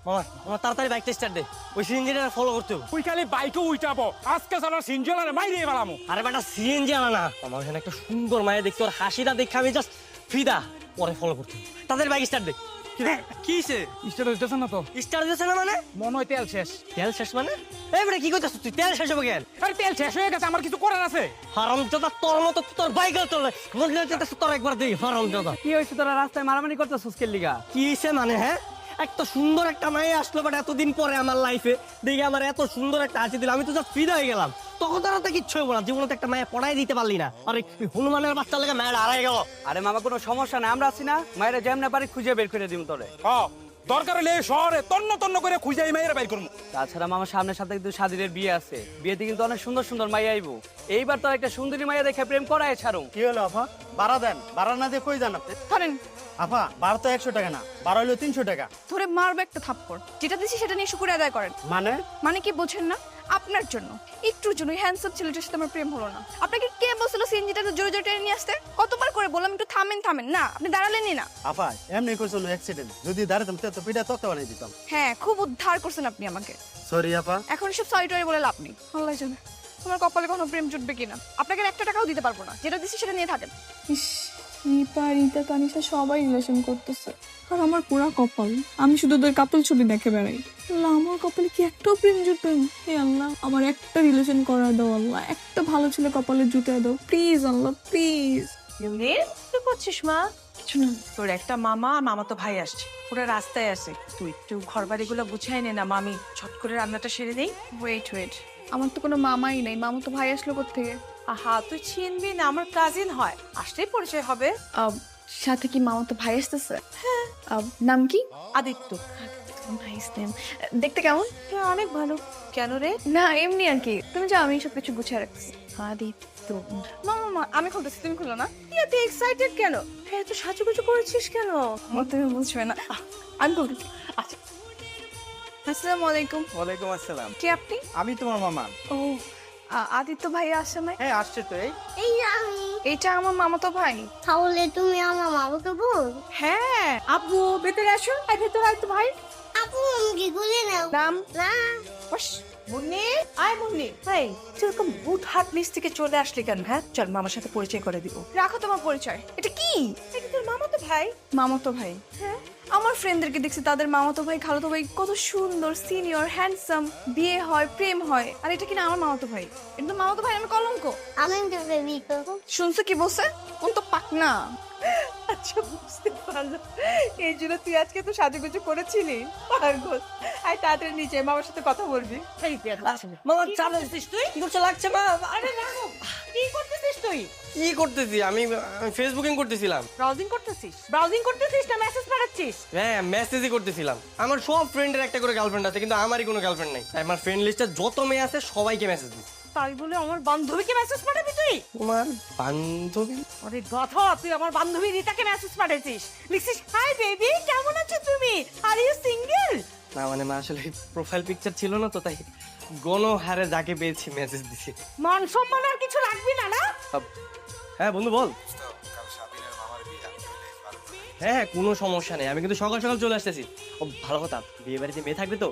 মামা আমার তাড়াতাড়ি বাইকটা স্টার্ট দে, ওই সিএনজিটা ফলো করতে হবে। ওই খালি বাইকে উইটাবো, আজকে চালা সিনজলারে মাইরে বেড়ামো। আরে বেটা সিএনজি আনা না, আমার এখানে একটা সুন্দর মায়া দেখতে, ওর হাসিটা দেখে আমি জাস্ট ফিদা, পরে ফলো করতে হবে। তাদের বাইক স্টার্ট দে। কিসে স্টার্ট হইতেছে না তো, স্টার্ট দিতেছে না মানে? মনে হয় তেল শেষ। তেল শেষ মানে? এই বেটা কি করতেছিস তুই? তেল শেষ হবে কেন? আরে তেল শেষ হয়ে গেছে, আমার কিছু করার আছে। হারামজাদা তোর মতো তোর বাইক চলে মনে হচ্ছে তোর একবার দেই। হারামজাদা কি হয়েছে, তোরা রাস্তায় মারামারি করতেছিস কে লিগা? কি হইছে মানে? হ্যাঁ, একটা সুন্দর একটা মায়া আসলো বাট এতদিন পরে আমার লাইফে দেখি আমার এত সুন্দর একটা হাসি দিল, আমি তো জাস্ট ফিদা হয়ে গেলাম। তখন তারা তো কিচ্ছু হইব না, জীবনে তো একটা মায়া পড়াই দিতে পারলি না। আরে হনুমানের বাচ্চা লেগে মায়ের হারাই গেল। আরে মামা কোনো সমস্যা নাই, আমরা আছি না, মায়েরা যেমন পারি খুঁজে বের করে দিম তোরে। দরকার হলে শহরে তন্ন তন্ন করে খুঁজে মাইরে বাইর করবো। তাছাড়া মামার সামনের সাথে কিন্তু স্বাধীনের বিয়ে আছে, বিয়েতে কিন্তু অনেক সুন্দর সুন্দর মাইয়া আইবো। এইবার তো একটা সুন্দরী মাইয়া দেখে প্রেম করায় ছাড়ো। কি হলো আপা? ভাড়া দেন, ভাড়া না দিয়ে কই যান আপনি? ধরেন আপা ভাড়া তো 100 টাকা না, ভাড়া হলো 300 টাকা। ধরে মারবে একটা থাপ্পড়, যেটা দিছি সেটা নিয়ে শুকুর আদায় করেন। মানে মানে কি বোঝেন না? আপনার জন্য, একটুর জন্য হ্যান্ডসাম ছেলেটার সাথে আমার প্রেম হলো না। আপনাকে কে বলছিল সিএনজিটাকে জোরে জোরে টেনে নিয়ে আসতে? কতবার করে বললাম একটু থামেন থামেন, না আপনি দাঁড়ালেনই না। আপা এমনি কইছিল অ্যাক্সিডেন্ট, যদি দাঁড়াতাম তো পিঠা তক্তা বানিয়ে দিতাম। হ্যাঁ, খুব উদ্ধার করছেন আপনি আমাকে। সরি আপা। এখন সব সরি টরি বলে লাভ নেই, আল্লাহ জানে তোমার কপালে কোনো প্রেম জুটবে কিনা। আপনাকে 1 টাকাও দিতে পারবো না, যেটা দিছি সেটা নিয়ে থাকেন। ইস, রিপা রিতা তানিশা সবাই রিলেশন করতেছে, আর আমার পুরা কপাল, আমি শুধু ওদের কাপল ছবি দেখে বেড়াই। আল্লাহ, আমার কপালে কি একটাও প্রেম জুটবে না? হে আল্লাহ, আমার একটা রিলেশন করা দাও আল্লাহ, একটা ভালো ছেলে কপালে জুটে দাও প্লিজ আল্লাহ প্লিজ। কি করছিস মা? কিছু না। তোর একটা মামা আর মামা তো ভাই আসছে, ওরা রাস্তায় আসে। তুই একটু ঘর বাড়িগুলো গুছাই নে না, মামি ছট করে রান্নাটা সেরে নেই। ওয়েট ওয়েট, আমার তো কোনো মামাই নেই, মামা তো ভাই আসলো কোত্থেকে? আহা, তুই চিনবি না, আমার কাজিন হয়, আসলেই পরিচয় হবে। সাথে কি মামা তো ভাই আসতেছে? হ্যাঁ। নাম কি? আদিত্য। Nice name. দেখতে কেমন? হ্যাঁ, অনেক ভালো। কেন রে? না এমনি আর কি, তুমি যাও, আমি সব কিছু গুছিয়ে রাখছি। আদিত্য। মামা আমি খুলতেছি, তুমি খুলো না। এত এক্সাইটেড কেন? হ্যাঁ, তুই সাজুগুজু করেছিস কেন? তুমি বুঝবে না, আমি খুলতেছি। আচ্ছা। আসসালামু আলাইকুম। ওয়ালাইকুম আসসালাম। কে আপনি? আমি তোমার মামা। ও, আদিত্য ভাই আসে নাই? হ্যাঁ আসছে তো। এই আমি। এইটা আমার মামাতো ভাই। তাহলে তুমি আমার মামাকে বল। হ্যাঁ, আব্বু ভেতরে আসো। আয় ভেতরে আয় তো ভাই। আপু আমাকে গুলে নাও। নাম? না। বস। মুন্নি, আয় মুন্নি। ভাই, তুই এরকম বুট হাট নিচ থেকে চলে আসলি কেন? হ্যাঁ, চল মামার সাথে পরিচয় করে দিব। রাখো তোমার পরিচয়। এটা কি? এটা তোর মামা তো ভাই। মামাতো ভাই? হ্যাঁ, আমার ফ্রেন্ডদেরকে দেখছি তাদের মামাতো ভাই খালাতো ভাই কত সুন্দর, সিনিয়র, হ্যান্ডসাম, বিয়ে হয়, প্রেম হয়, আর এটা কিনা আমার মামাতো ভাই। এটা তো মামাতো ভাই, আমি কলঙ্ক। আমি তোকে বিয়ে করবো। শুনছো কি বলছে? কোন তো পাক না। আচ্ছা, বুঝতে পারলো। এই জন্য তুই আজকে তো সাজুগুজু করেছিলি। পাগল। আয় তাড়াতাড়ি নিচে মামার সাথে কথা বলবি। মামা চাপ দিছিস তুই? কি করছ লাগছে মা? আরে রাখো, কি করতেছিস তুই? কি করতেছি আমি? ফেসবুকিং করতেছিলাম। ব্রাউজিং করতেছিস? ব্রাউজিং করতেছিস না মেসেজ পাঠাচ্ছিস? হ্যাঁ, মেসেজই করতেছিলাম। আমার সব ফ্রেন্ডের একটা করে গার্লফ্রেন্ড আছে, কিন্তু আমারই কোনো গার্লফ্রেন্ড নাই। তাই আমার ফ্রেন্ড লিস্টে যত মেয়ে আছে সবাইকে মেসেজ দিই। তাই বলে আমার বান্ধবীকে মেসেজ পাঠাবি তুই? তোমার বান্ধবী? আরে গাধা, তুই আমার বান্ধবী রিতাকে মেসেজ পাঠাইছিস। লিখছিস, হাই বেবি, কেমন আছো তুমি? Are you single? না মানে মা, আসলে প্রোফাইল পিকচার ছিল না তো, তাই গণহারে যাকে পেয়েছি মেসেজ দিছি। মান সম্মান আর কিছু লাগবে না না? হ্যাঁ বন্ধু বল। হ্যাঁ, কোনো সমস্যা নেই, আমি কিন্তু সকাল সকাল চলে আসতেছি। ও ভালো কথা, বিয়ে বাড়িতে মেয়ে থাকবে তো?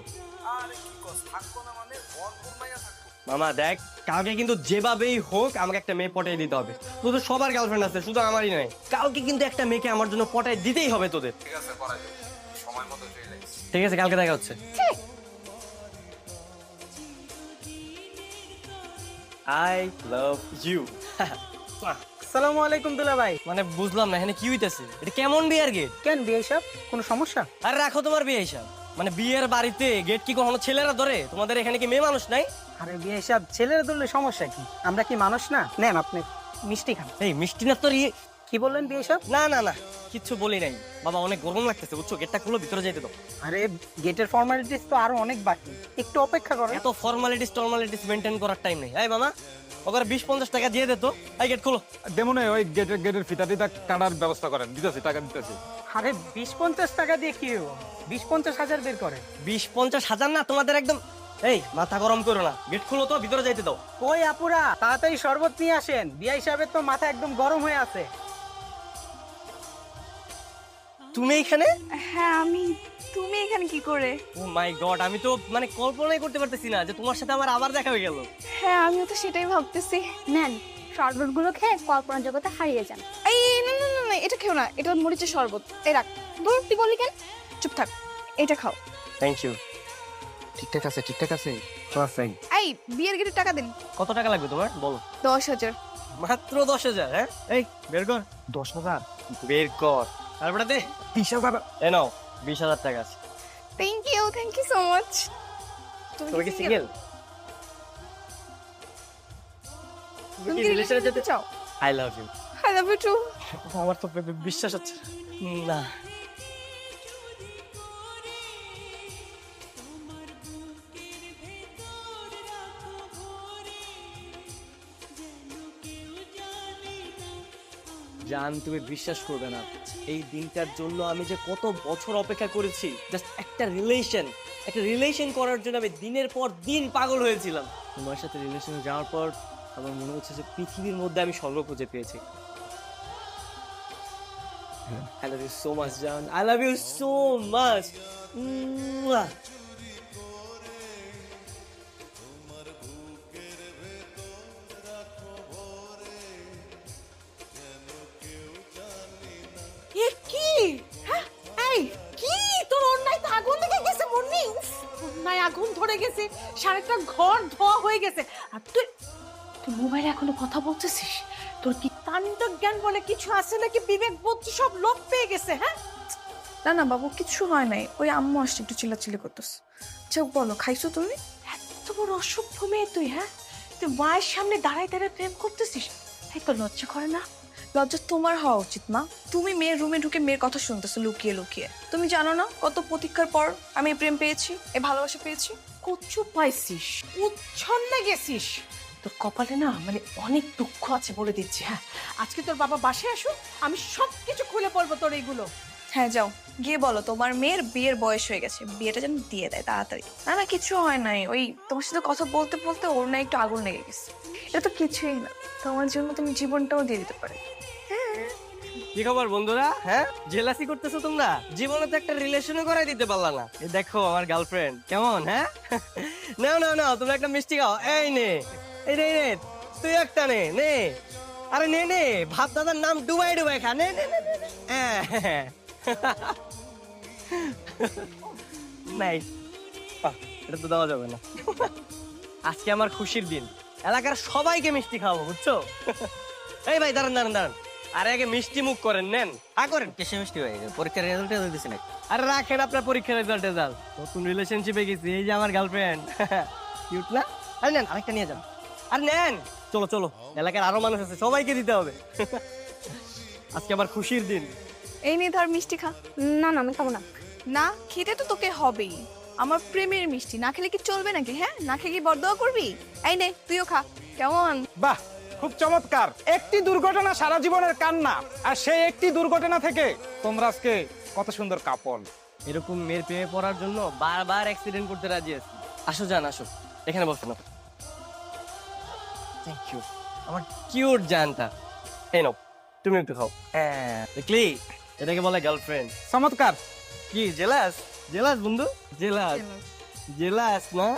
মামা দেখ, কালকে কিন্তু যেভাবেই হোক আমাকে একটা মেয়ে পটাই দিতে হবে। তোদের সবার গার্লফ্রেন্ড আছে, শুধু আমারই নয়। কালকে কিন্তু একটা মেয়েকে আমার জন্য পটাই দিতেই হবে তোদের। ঠিক আছে, কালকে দেখা হচ্ছে। I love you. আসসালামু আলাইকুম দুলা ভাই। মানে বুঝলাম না, এখানে কি হইতেছে? এটা কেমন বিয়ের গেট? কেন বিয়ে সব কোনো সমস্যা? আরে রাখো তোমার বিয়ে হিসাব। মানে বিয়ের বাড়িতে গেট কি কখনো ছেলেরা ধরে? তোমাদের এখানে কি মেয়ে মানুষ নাই? আরে বিয়ে সব ছেলেরা ধরলে সমস্যা কি? আমরা কি মানুষ না? নেন আপনি মিষ্টি খান। এই মিষ্টি না তোর কি বললেন বিয়ে সব? না না না, কিচ্ছু বলি নাই বাবা, অনেক গরম লাগতেছে বুঝছো, গেটটা খুলো, ভিতরে যাইতে দাও। আরে গেটের ফর্মালিটিস তো আরো অনেক বাকি, একটু অপেক্ষা করেন। এত ফর্মালিটিস মেনটেন করার টাইম নেই। এই মামা, ওকে 20-50 টাকা দিয়ে দে তো। এই গেট খুলো। দেমনে ওই গেটের ফিতা টিতা কাটার ব্যবস্থা করেন, দিতেছি, টাকা দিতেছি। আরে 20-50 টাকা দিয়ে কি হবো? 20-50 হাজার বের করে। 20-50 হাজার না তোমাদের একদম। এই মাথা গরম করো না, গেট খুলো তো, ভিতরে যাইতে দাও। ওই আপুরা তাড়াতাড়ি শরবত নিয়ে আসেন, বিয়ে হিসাবে তো মাথা একদম গরম হয়ে আছে। তুমি এখানে? হ্যাঁ আমি। তুমি এখানে কি করে? ও মাই গড, আমি তো মানে কল্পনাই করতে পারতেছি না যে তোমার সাথে আমার আবার দেখা হয়ে গেল। হ্যাঁ আমিও তো সেটাই ভাবতেছি। নেন শরবতগুলো খেয়ে কল্পনা জগতে হারিয়ে যান। এই না না না না, এটা খেও না, এটা মরিচের শরবত। এই রাখ। ধর, তুই বলি কেন? চুপ থাক, এটা খাও। Thank you. ঠিকঠাক আছে পারফেক্ট। এই বিয়ের গেটের টাকা দিন। কত টাকা লাগবে তোমার বলো? 10,000। মাত্র 10,000? হ্যাঁ, এই বের কর। 10,000 বের কর। তারপরে দে। 20,000 এ নাও 20,000 টাকা আছে। Thank you so much. তুমি কি সিঙ্গেল? তুমি কি রিলেশনে যেতে চাও? I love you. I love you too. আমার তো বিশ্বাস হচ্ছে না। জান, তুমি বিশ্বাস করবে না, এই দিনটার জন্য আমি যে কত বছর অপেক্ষা করেছি। জাস্ট একটা রিলেশন করার জন্য আমি দিনের পর দিন পাগল হয়েছিলাম। তোমার সাথে রিলেশনে যাওয়ার পর আমার মনে হচ্ছে যে পৃথিবীর মধ্যে আমি স্বর্গ খুঁজে পেয়েছি। I love you so much, John. I love you so much. Mwah. এ কি? হ্যাঁ? এই কি তোর অন্যায় তো আগুন লেগে গেছে মুন্নি। উফ, অন্যায় আগুন ধরে গেছে, সারাটা ঘর ধোয়া হয়ে গেছে। আর তুই তুই মোবাইলে এখনো কথা বলতেছিস? তোর কি কাণ্ড জ্ঞান বলে কিছু আছে নাকি? বিবেক বোধ সব লোপ পেয়ে গেছে? হ্যাঁ না না বাবু, কিছু হয় নাই, ওই আম্মু আসছে একটু চিল্লাচিল্লি করতেছে। চোখ বলো, খাইছো তুমি? এত বড় অসভ্য মেয়ে তুই। হ্যাঁ, তুই মায়ের সামনে দাঁড়ায় দাঁড়ায় প্রেম করতেছিস? এই তো লজ্জা করে না? লজ্জা তোমার হওয়া উচিত মা। তুমি মেয়ের রুমে ঢুকে মেয়ের কথা শুনতেছো লুকিয়ে লুকিয়ে। তুমি জানো না কত প্রতীক্ষার পর আমি এই প্রেম পেয়েছি, এই ভালোবাসা পেয়েছি। কচু পাইছিস, উচ্ছন্নে গেছিস। তোর কপালে না মানে অনেক দুঃখ আছে বলে দিচ্ছি। হ্যাঁ, আজকে তোর বাবা বাসায় আসুক, আমি সব কিছু খুলে পড়বো তোর এইগুলো। হ্যাঁ যাও, গিয়ে বলো তোমার মেয়ের বিয়ের বয়স হয়ে গেছে, বিয়েটা যেন দিয়ে দেয় তাড়াতাড়ি। না না কিছু হয় নাই, ওই তোমার সাথে কথা বলতে বলতে ওর না একটু আগুন লেগে গেছে। এটা তো কিছুই না, তোমার জন্য তুমি জীবনটাও দিয়ে দিতে পারে। কি খবর বন্ধুরা? হ্যাঁ, জেলাসি করতেছো তোমরা? জীবনে তো একটা রিলেশনও করাই দিতে পারলা না। এই দেখো আমার গার্লফ্রেন্ড কেমন। হ্যাঁ, নাও নাও নাও, তোমরা একটা মিষ্টি খাও। এই নে, এই নে নে, তুই একটা নে নে। আরে নে নে, ভাব দাদার নাম ডুবাই ডুবাই খা। নে নে নে নে, নে। হ্যাঁ। নাই, এটা তো দেওয়া যাবে না। আজকে আমার খুশির দিন, এলাকার সবাইকে মিষ্টি খাওয়াবো, বুঝছো? এই ভাই দাঁড়ান দাঁড়ান দাঁড়ান, আরে আগে মিষ্টি মুখ করেন, নেন। করেন। কিসে মিষ্টি হয়ে গেছে? পরীক্ষার রেজাল্ট দিছে নাকি? আরে রাখেন আপনার পরীক্ষার রেজাল্ট। নতুন রিলেশনশিপে গেছি, এই যে আমার গার্লফ্রেন্ড। কিউট না? আরে নেন, আরেকটা নিয়ে যান। আর নেন, চলো চলো, এলাকার আরো মানুষ আছে, সবাইকে দিতে হবে। আজকে আমার খুশির দিন। এই নিয়ে ধর মিষ্টি খা। না না আমি খাবো না। না খেতে তো তোকে হবেই, আমার প্রেমের মিষ্টি। না খেলে কি চলবে নাকি? হ্যাঁ, না খেয়ে কি বরদোয়া করবি? এই নে তুইও খা। কেমন? বাহ, খুব চমৎকার। একটি দুর্ঘটনা সারা জীবনের কান্না, আর সেই একটি দুর্ঘটনা থেকে তোমরা আজকে কত সুন্দর কাপল। এরকম মেয়ের প্রেমে পড়ার জন্য বারবার অ্যাক্সিডেন্ট করতে রাজি আছি। আসো জান, আসো, এখানে বসো না। থ্যাংক ইউ আমার কিউট জানটা। এই নাও, তুমি একটু খাও। হ্যাঁ, দেখলি, এটাকে বলে গার্লফ্রেন্ড। চমৎকার। কি জেলাস? জেলাস বন্ধু? জেলাস? জেলাস না?